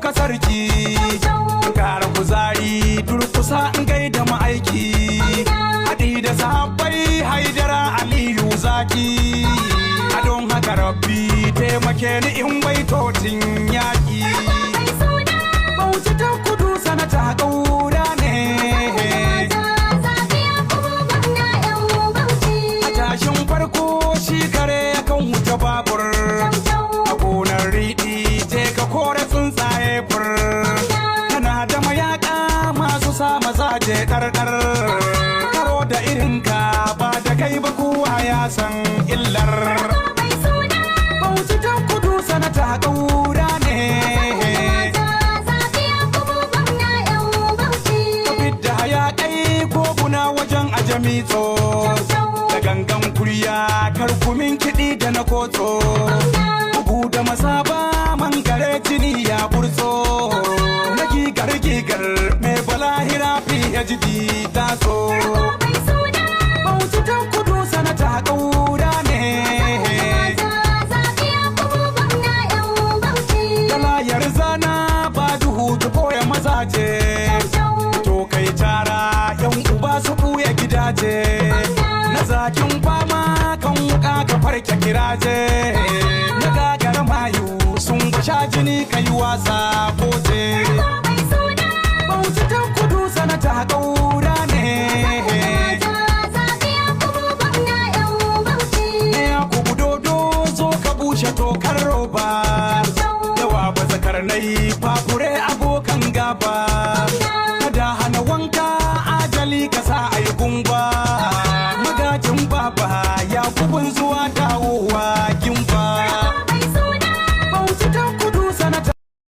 kasarki kara kuzari durkusa in gaida ma'aiki haɗi da sahabbai haidara aliyu zaki a don haka rabbi taimake ni in baitocin yaƙi Bauchi ta kudu sanata ƙaura ne a tashin farko shi kare yakan wuce babur a gonar riɗi je ka kore tsuntsaye fur kana da mayaka masu sa mazaje ɗarɗar karo da irinka ba da kai ba kowa ya san illar Bauchi ta kudu sanata ƙaura ne da hayaƙai ko guna wajen ajamitso da gangan kurya karkumin kiɗi da na kotso bugu da masaba mangare jini ya burtso na gigar mai balahira PhD taso Bauchi ta kudu sanata ƙaura ne da layar zana ba duhu ta koya mazaje su buya gidaje na zakin fama kan wuka ka farke kiraje na gagara mayu sun sha jini ka yi wasa koje Bauchi ta kudu sanata ƙaura ne ne ya kubu dodo zo ka bushe tokar roba yawa ba zakar na yi fa